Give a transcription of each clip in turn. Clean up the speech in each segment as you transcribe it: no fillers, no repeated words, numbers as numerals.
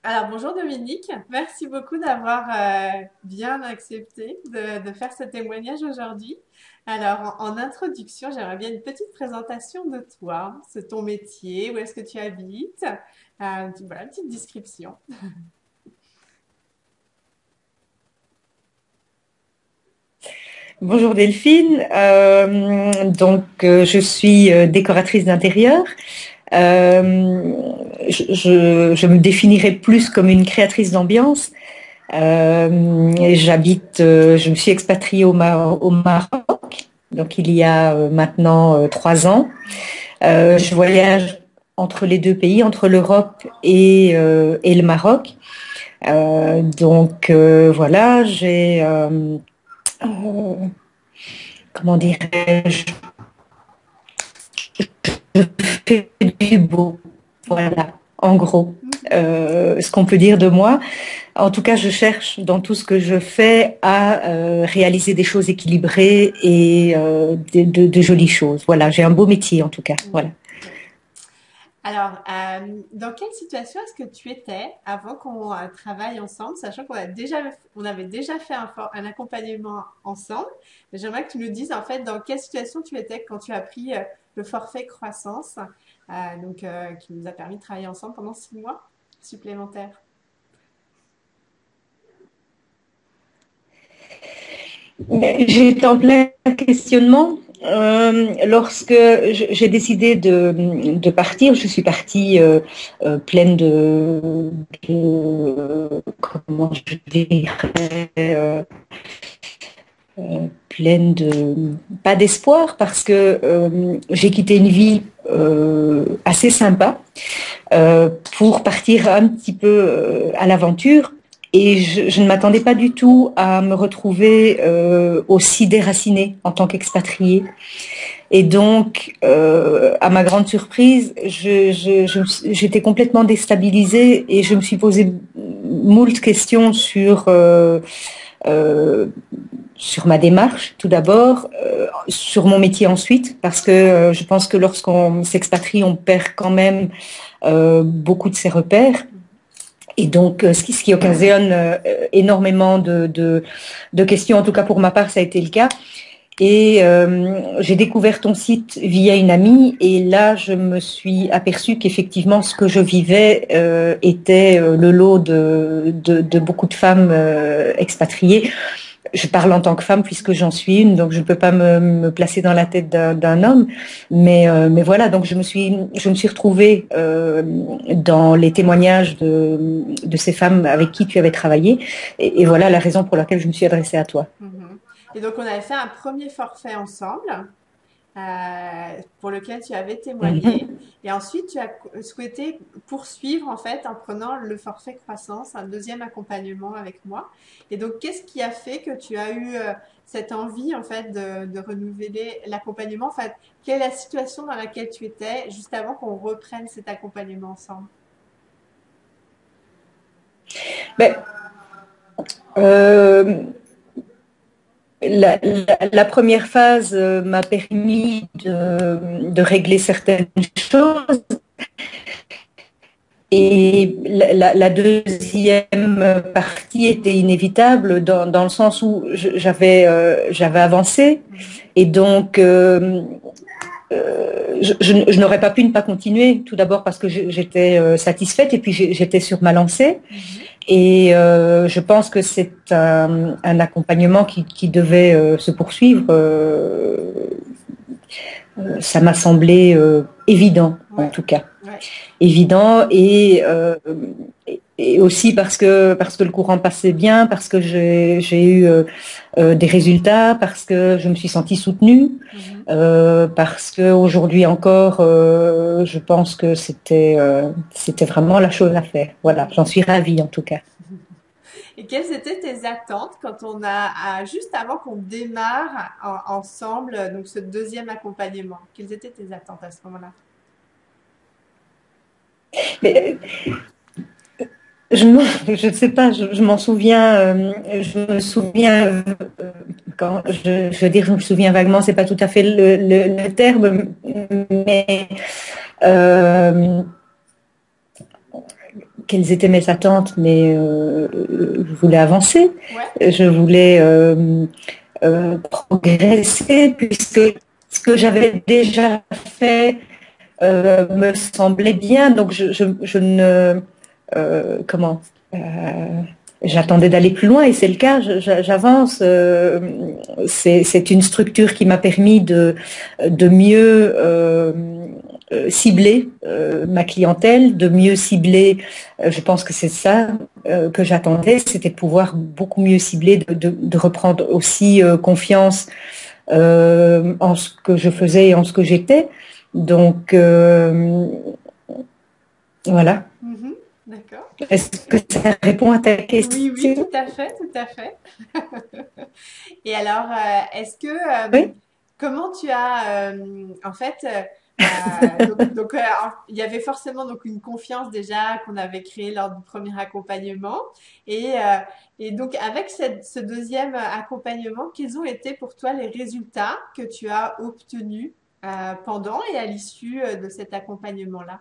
Alors, bonjour Dominique, merci beaucoup d'avoir bien accepté de faire ce témoignage aujourd'hui. Alors, en introduction, j'aimerais bien une petite présentation de toi, c'est ton métier, où est-ce que tu habites, voilà, une petite description. Bonjour Delphine. Je suis décoratrice d'intérieur. Euh, je me définirais plus comme une créatrice d'ambiance. Je me suis expatriée au Maroc, donc il y a maintenant 3 ans. Je voyage entre les deux pays, entre l'Europe et le Maroc. Voilà, euh, comment dirais-je, fait du beau. Voilà, en gros, Mhm. ce qu'on peut dire de moi. En tout cas, je cherche dans tout ce que je fais à réaliser des choses équilibrées et de jolies choses. Voilà, j'ai un beau métier en tout cas. Voilà. Ouais. Alors, dans quelle situation est-ce que tu étais avant qu'on travaille ensemble, sachant on avait déjà fait un accompagnement ensemble. Mais j'aimerais que tu nous dises en fait dans quelle situation tu étais quand tu as pris le forfait croissance, qui nous a permis de travailler ensemble pendant 6 mois supplémentaires. J'étais en plein questionnement. Lorsque j'ai décidé de partir, je suis partie pleine comment je dirais, pleine de, pas d'espoir, parce que j'ai quitté une vie assez sympa pour partir un petit peu à l'aventure. Et je ne m'attendais pas du tout à me retrouver aussi déracinée en tant qu'expatriée. Et donc, à ma grande surprise, j'étais complètement déstabilisée et je me suis posé moult questions euh, sur ma démarche, tout d'abord, sur mon métier ensuite, parce que je pense que lorsqu'on s'expatrie, on perd quand même beaucoup de ses repères. Et donc, ce qui occasionne énormément de questions, en tout cas pour ma part, ça a été le cas. Et j'ai découvert ton site via une amie et là, je me suis aperçue qu'effectivement, ce que je vivais était le lot de beaucoup de femmes expatriées. Je parle en tant que femme puisque j'en suis une, donc je ne peux pas me placer dans la tête d'un homme. Mais voilà, donc je me suis retrouvée dans les témoignages de ces femmes avec qui tu avais travaillé. Et voilà la raison pour laquelle je me suis adressée à toi. Mhm. Et donc, on avait fait un premier forfait ensemble. Pour lequel tu avais témoigné. Mhm. Et ensuite, tu as souhaité poursuivre en fait en prenant le forfait croissance, un deuxième accompagnement avec moi. Et donc, qu'est-ce qui a fait que tu as eu cette envie en fait de renouveler l'accompagnement? En fait, quelle est la situation dans laquelle tu étais juste avant qu'on reprenne cet accompagnement ensemble? Ben, euh, la première phase m'a permis de régler certaines choses. Et la deuxième partie était inévitable dans le sens où j'avais avancé Mhm. et donc je n'aurais pas pu ne pas continuer. Tout d'abord parce que j'étais satisfaite et puis j'étais sur ma lancée. Mhm. Et je pense que c'est un accompagnement qui devait se poursuivre. Ça m'a semblé évident en Ouais, tout cas. ouais. Évident et aussi parce que le courant passait bien, parce que j'ai eu des résultats, parce que je me suis sentie soutenue, Mhm. parce que aujourd'hui encore, je pense que c'était vraiment la chose à faire. Voilà, Mhm. j'en suis ravie en tout cas. Et quelles étaient tes attentes quand juste avant qu'on démarre ensemble, donc ce deuxième accompagnement? Quelles étaient tes attentes à ce moment-là? Mais je ne sais pas, je m'en souviens, je me souviens quand je veux dire, je me souviens vaguement, c'est pas tout à fait le terme, mais euh, quelles étaient mes attentes, mais je voulais avancer, Ouais. je voulais progresser, puisque ce que j'avais déjà fait me semblait bien, donc je ne comment j'attendais d'aller plus loin et c'est le cas. J'avance. C'est une structure qui m'a permis de mieux cibler ma clientèle, de mieux cibler. Je pense que c'est ça que j'attendais, c'était de pouvoir beaucoup mieux cibler, de reprendre aussi confiance en ce que je faisais et en ce que j'étais. Donc voilà. Mhm. D'accord. Est-ce que ça répond à ta Oui, oui, tout question? à fait, tout à fait. Et alors, est-ce que Oui. comment tu as en fait il y avait forcément donc une confiance déjà qu'on avait créée lors du premier accompagnement et donc avec ce deuxième accompagnement, quels ont été pour toi les résultats que tu as obtenus pendant et à l'issue de cet accompagnement-là?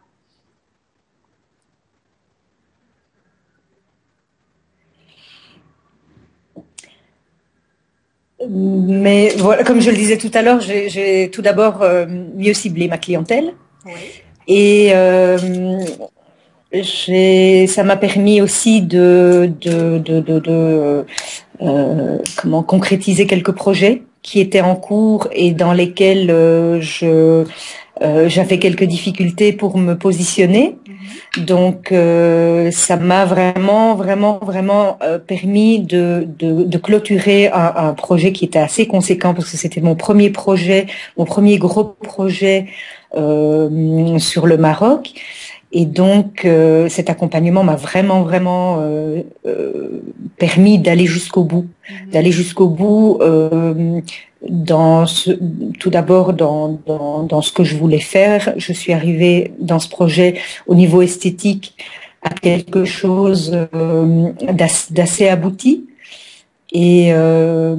Mais voilà, comme je le disais tout à l'heure, j'ai tout d'abord mieux ciblé ma clientèle Oui. et ça m'a permis aussi comment concrétiser quelques projets qui étaient en cours et dans lesquels j'avais quelques difficultés pour me positionner. Mhm. Donc, ça m'a vraiment permis de clôturer un projet qui était assez conséquent parce que c'était mon premier projet, mon premier gros projet sur le Maroc. Et donc, cet accompagnement m'a vraiment permis d'aller jusqu'au bout, Mhm. d'aller jusqu'au bout dans tout d'abord dans ce que je voulais faire. Je suis arrivée dans ce projet au niveau esthétique à quelque chose d'assez abouti. Et, euh,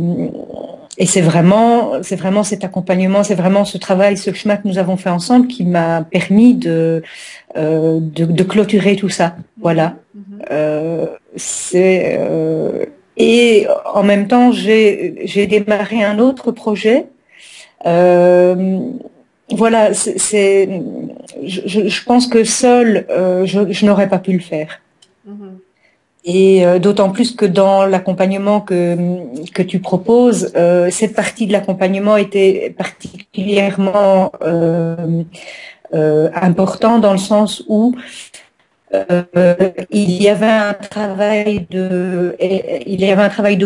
et c'est vraiment cet accompagnement, c'est vraiment ce travail, ce chemin que nous avons fait ensemble qui m'a permis de clôturer tout ça. Voilà. Mhm. Mhm. Euh, c'est et en même temps, j'ai démarré un autre projet. Euh, voilà, je pense que seul, je n'aurais pas pu le faire. Mhm. Et d'autant plus que dans l'accompagnement que tu proposes, cette partie de l'accompagnement était particulièrement important dans le sens où il y avait un travail de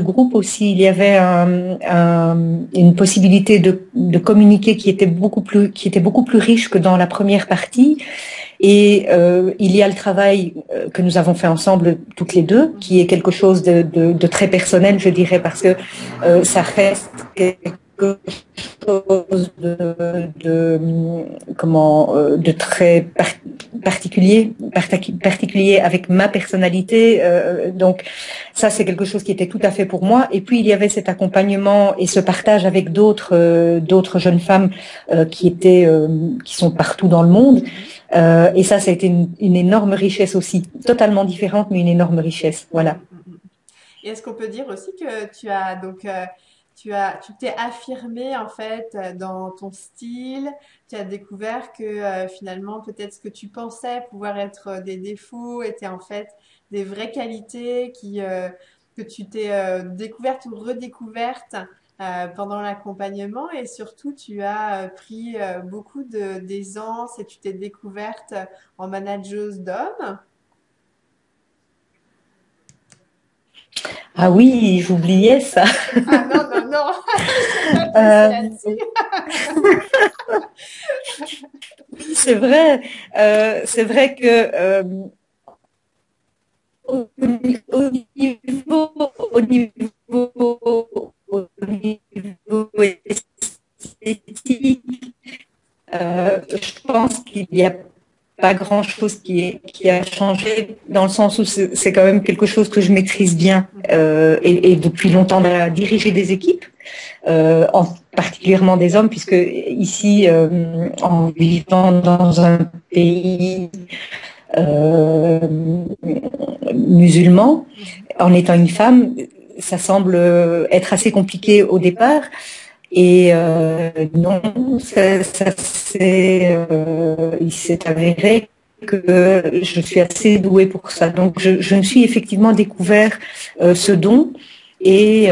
groupe aussi. Il y avait une possibilité de communiquer qui était beaucoup plus riche que dans la première partie. Et il y a le travail que nous avons fait ensemble toutes les deux, qui est Mhm. quelque chose de très personnel, je dirais, parce que ça reste quelque chose de très particulier avec ma personnalité. Donc ça, c'est quelque chose qui était tout à fait pour moi. Et puis il y avait cet accompagnement et ce partage avec d'autres jeunes femmes qui sont partout dans le monde. Mhm. Et ça a été une énorme richesse aussi, totalement différente, mais une énorme richesse. Voilà. Mhm. Mhm. Et est-ce qu'on peut dire aussi que tu as donc tu t'es affirmé en fait dans ton style, tu as découvert que finalement peut-être ce que tu pensais pouvoir être des défauts étaient en fait des vraies qualités que tu t'es découverte ou redécouverte pendant l'accompagnement et surtout tu as pris beaucoup d'aisance et tu t'es découverte en manageuse d'hommes. Ah oui, j'oubliais ça. Ah non, non, non, je vais pas te laisser Euh, là-dessus. oui, c'est vrai que au niveau esthétique, je pense qu'il y a pas grand-chose qui a changé dans le sens où c'est quand même quelque chose que je maîtrise bien Mhm. et depuis longtemps diriger des équipes, particulièrement des hommes, puisque ici, en vivant dans un pays euh, musulman, en étant une femme, ça semble être assez compliqué au départ. Et non, il s'est avéré que je suis assez douée pour ça. Donc, je me suis effectivement découvert ce don et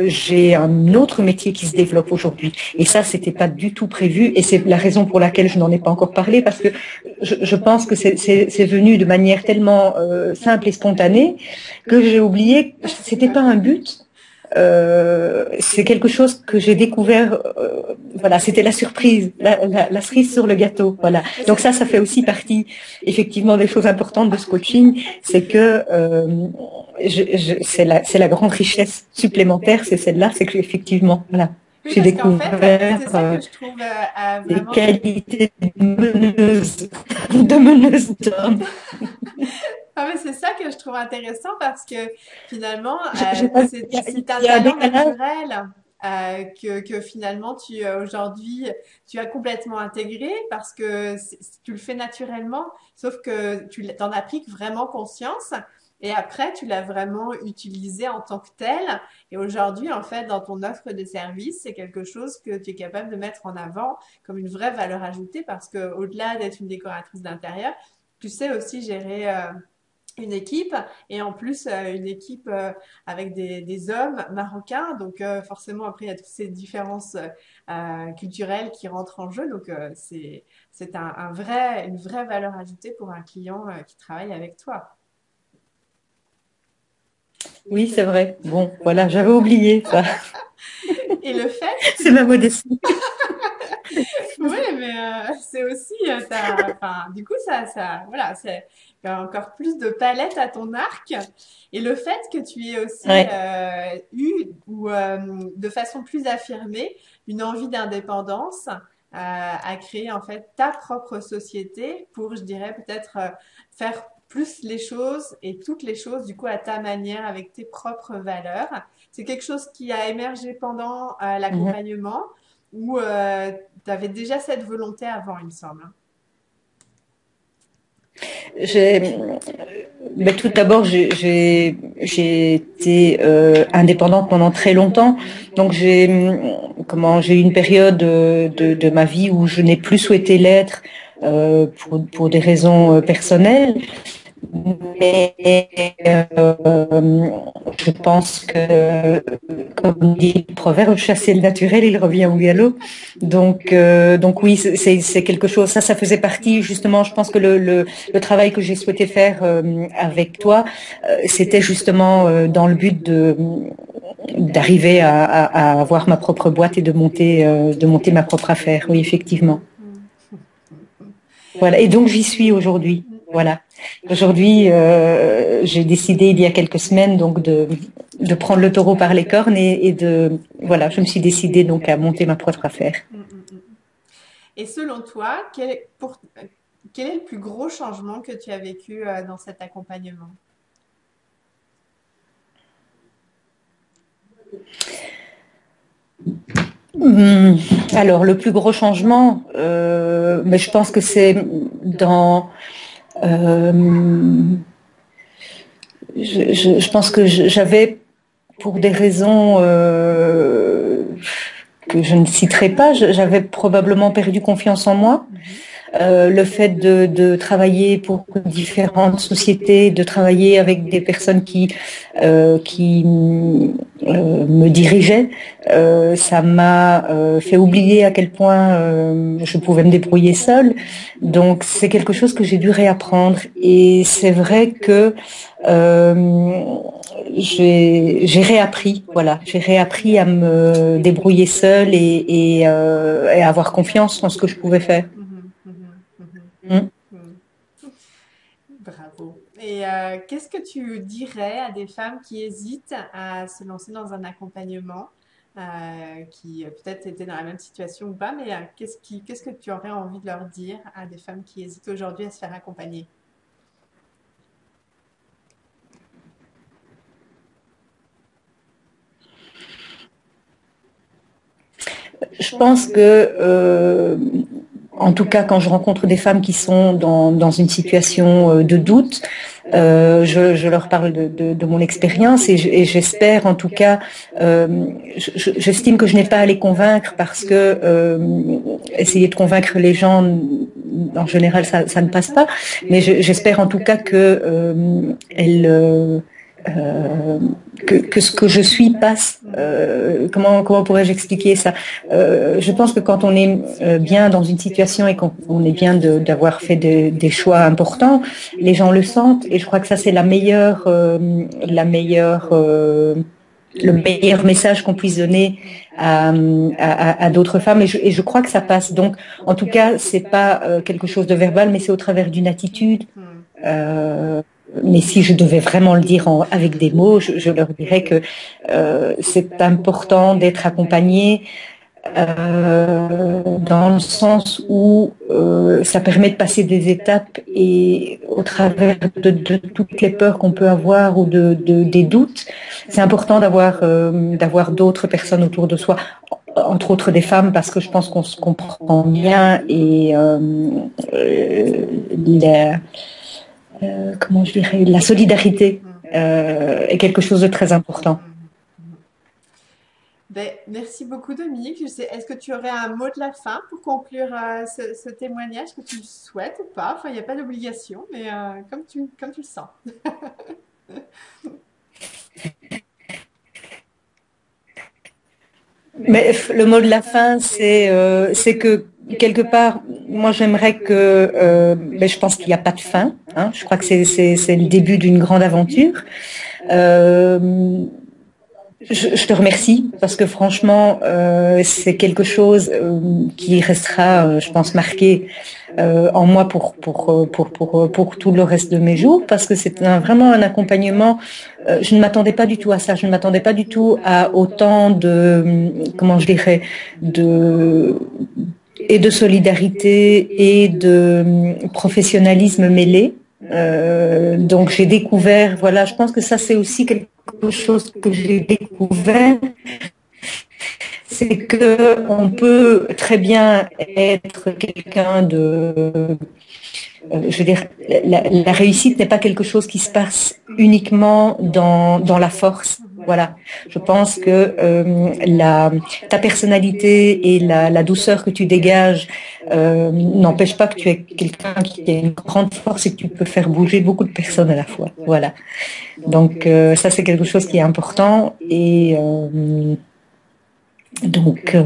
j'ai un autre métier qui se développe aujourd'hui. Et ça, c'était pas du tout prévu et c'est la raison pour laquelle je n'en ai pas encore parlé parce que je pense que c'est venu de manière tellement simple et spontanée que j'ai oublié, c'était pas un but. C'est quelque chose que j'ai découvert. Voilà, c'était la surprise, la cerise sur le gâteau. Voilà. Donc ça fait aussi partie, effectivement, des choses importantes de ce coaching, c'est que c'est la grande richesse supplémentaire, c'est celle-là, c'est que effectivement, voilà, Oui, j'ai parce qu'en fait, découvert c'est ça que je trouve des vraiment. qualités de meneuse d'homme. Ah, mais c'est ça que je trouve intéressant parce que finalement, J'ai pas, c'est un il y a un talent décalage. naturel que finalement aujourd'hui tu as complètement intégré parce que tu le fais naturellement, sauf que tu t'en as pris vraiment conscience et après tu l'as vraiment utilisé en tant que tel. Et aujourd'hui, en fait, dans ton offre de service, c'est quelque chose que tu es capable de mettre en avant comme une vraie valeur ajoutée parce que au-delà d'être une décoratrice d'intérieur, tu sais aussi gérer une équipe et en plus une équipe avec des hommes marocains. Donc forcément après il y a toutes ces différences culturelles qui rentrent en jeu. Donc c'est une vraie valeur ajoutée pour un client qui travaille avec toi. Oui, c'est vrai. Bon, voilà, j'avais oublié ça. Et le fait C'est ma modestie. Oui, mais c'est aussi, enfin, du coup, voilà, c'est il y a encore plus de palette à ton arc. Et le fait que tu aies aussi Ouais. eu, ou de façon plus affirmée, une envie d'indépendance, à créer en fait ta propre société pour, je dirais, peut-être faire plus les choses et toutes les choses, du coup, à ta manière, avec tes propres valeurs. C'est quelque chose qui a émergé pendant Mhm. l'accompagnement ou tu avais déjà cette volonté avant, il me semble. J'ai, mais tout d'abord, j'ai été indépendante pendant très longtemps. Donc j'ai eu une période de ma vie où je n'ai plus souhaité l'être pour des raisons personnelles. Mais je pense que, comme dit le proverbe, chasser le naturel, il revient au galop. Donc oui, c'est quelque chose. Ça faisait partie justement. Je pense que le travail que j'ai souhaité faire avec toi, c'était justement dans le but de d'arriver à avoir ma propre boîte et de monter ma propre affaire. Oui, effectivement. Voilà. Et donc j'y suis aujourd'hui. Voilà. Aujourd'hui, j'ai décidé il y a quelques semaines donc de prendre le taureau par les cornes et de voilà, je me suis décidée donc à monter ma propre affaire. Et selon toi, quel est le plus gros changement que tu as vécu dans cet accompagnement? Hum, Alors le plus gros changement, mais je pense que c'est dans euh, je pense que j'avais pour des raisons que je ne citerai pas, j'avais probablement perdu confiance en moi. Le fait de travailler pour différentes sociétés, de travailler avec des personnes qui me dirigeaient, ça m'a fait oublier à quel point je pouvais me débrouiller seule. Donc c'est quelque chose que j'ai dû réapprendre. Et c'est vrai que euh, j'ai réappris, voilà, j'ai réappris à me débrouiller seule et à avoir confiance en ce que je pouvais faire. Mhm, mhm, mhm, Mm. mhm. Bravo. Et qu'est-ce que tu dirais à des femmes qui hésitent à se lancer dans un accompagnement, qui peut-être étaient dans la même situation ou pas, mais qu'est-ce que tu aurais envie de leur dire à des femmes qui hésitent aujourd'hui à se faire accompagner? Je pense que en tout cas, quand je rencontre des femmes qui sont dans une situation de doute, je leur parle de mon expérience et j'espère, en tout cas, j'estime que je n'ai pas à les convaincre parce que essayer de convaincre les gens, en général, ça ne passe pas. Mais j'espère en tout cas que euh, que ce que je suis passe. Comment pourrais-je expliquer ça? Je pense que quand on est bien dans une situation et qu'on est bien d'avoir fait des choix importants, les gens le sentent et je crois que ça c'est le meilleur message qu'on puisse donner à d'autres femmes et je crois que ça passe. Donc, en tout cas, c'est pas quelque chose de verbal, mais c'est au travers d'une attitude. Euh, mais si je devais vraiment le dire avec des mots, je leur dirais que c'est important d'être accompagné dans le sens où ça permet de passer des étapes et au travers de toutes les peurs qu'on peut avoir ou des doutes, c'est important d'avoir d'autres personnes autour de soi, entre autres des femmes, parce que je pense qu'on se comprend bien et comment je dirais, la solidarité est quelque chose de très important. Ben, merci beaucoup Dominique. Est-ce que tu aurais un mot de la fin pour conclure ce témoignage que tu le souhaites ou pas? Enfin, il n'y a pas d'obligation, mais comme tu le sens. Mais le mot de la fin, c'est que quelque part, moi j'aimerais que, ben, je pense qu'il n'y a pas de fin. Hein, je crois que c'est le début d'une grande aventure. Euh, je te remercie parce que franchement, c'est quelque chose qui restera, je pense, marqué en moi pour tout le reste de mes jours parce que c'est vraiment un accompagnement. Je ne m'attendais pas du tout à ça. Je ne m'attendais pas du tout à autant de, comment je dirais, de solidarité et de professionnalisme mêlé. Donc j'ai découvert, voilà, je pense que ça c'est aussi quelque chose que j'ai découvert, c'est que on peut très bien être quelqu'un de je veux dire, la réussite n'est pas quelque chose qui se passe uniquement dans la force. Voilà. Je pense que ta personnalité et la douceur que tu dégages n'empêche pas que tu es quelqu'un qui a une grande force et que tu peux faire bouger beaucoup de personnes à la fois. Voilà. Donc ça c'est quelque chose qui est important et donc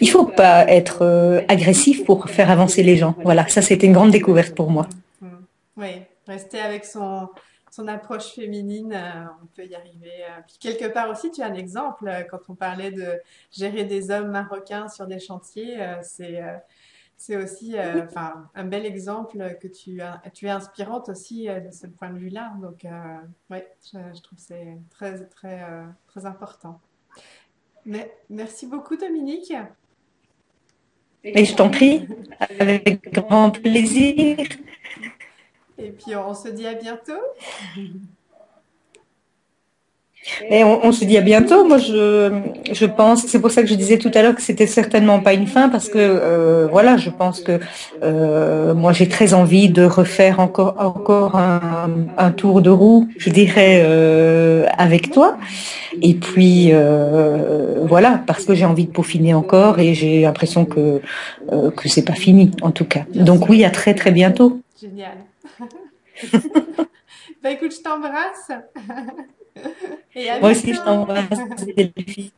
il faut pas être agressif pour faire avancer les gens. Voilà, ça c'était une grande découverte pour moi. Oui, rester avec son approche féminine, on peut y arriver. Puis quelque part aussi, tu as un exemple, quand on parlait de gérer des hommes marocains sur des chantiers, c'est aussi enfin, un bel exemple que tu es inspirante aussi de ce point de vue-là. Donc, ouais, je trouve que c'est très important. Mais merci beaucoup, Dominique. Et je t'en prie, avec grand plaisir. Et puis, on se dit à bientôt. Et on se dit à bientôt. Moi, je pense, c'est pour ça que je disais tout à l'heure que c'était certainement pas une fin, parce que voilà, je pense que moi j'ai très envie de refaire encore un tour de roue, je dirais, avec toi. Et puis voilà, parce que j'ai envie de peaufiner encore et j'ai l'impression que c'est pas fini en tout cas. Bien Donc sûr. oui, à très très bientôt. Génial. Bah écoute, je t'embrasse et à Moi aussi, je bientôt. t'embrasse, Delphine.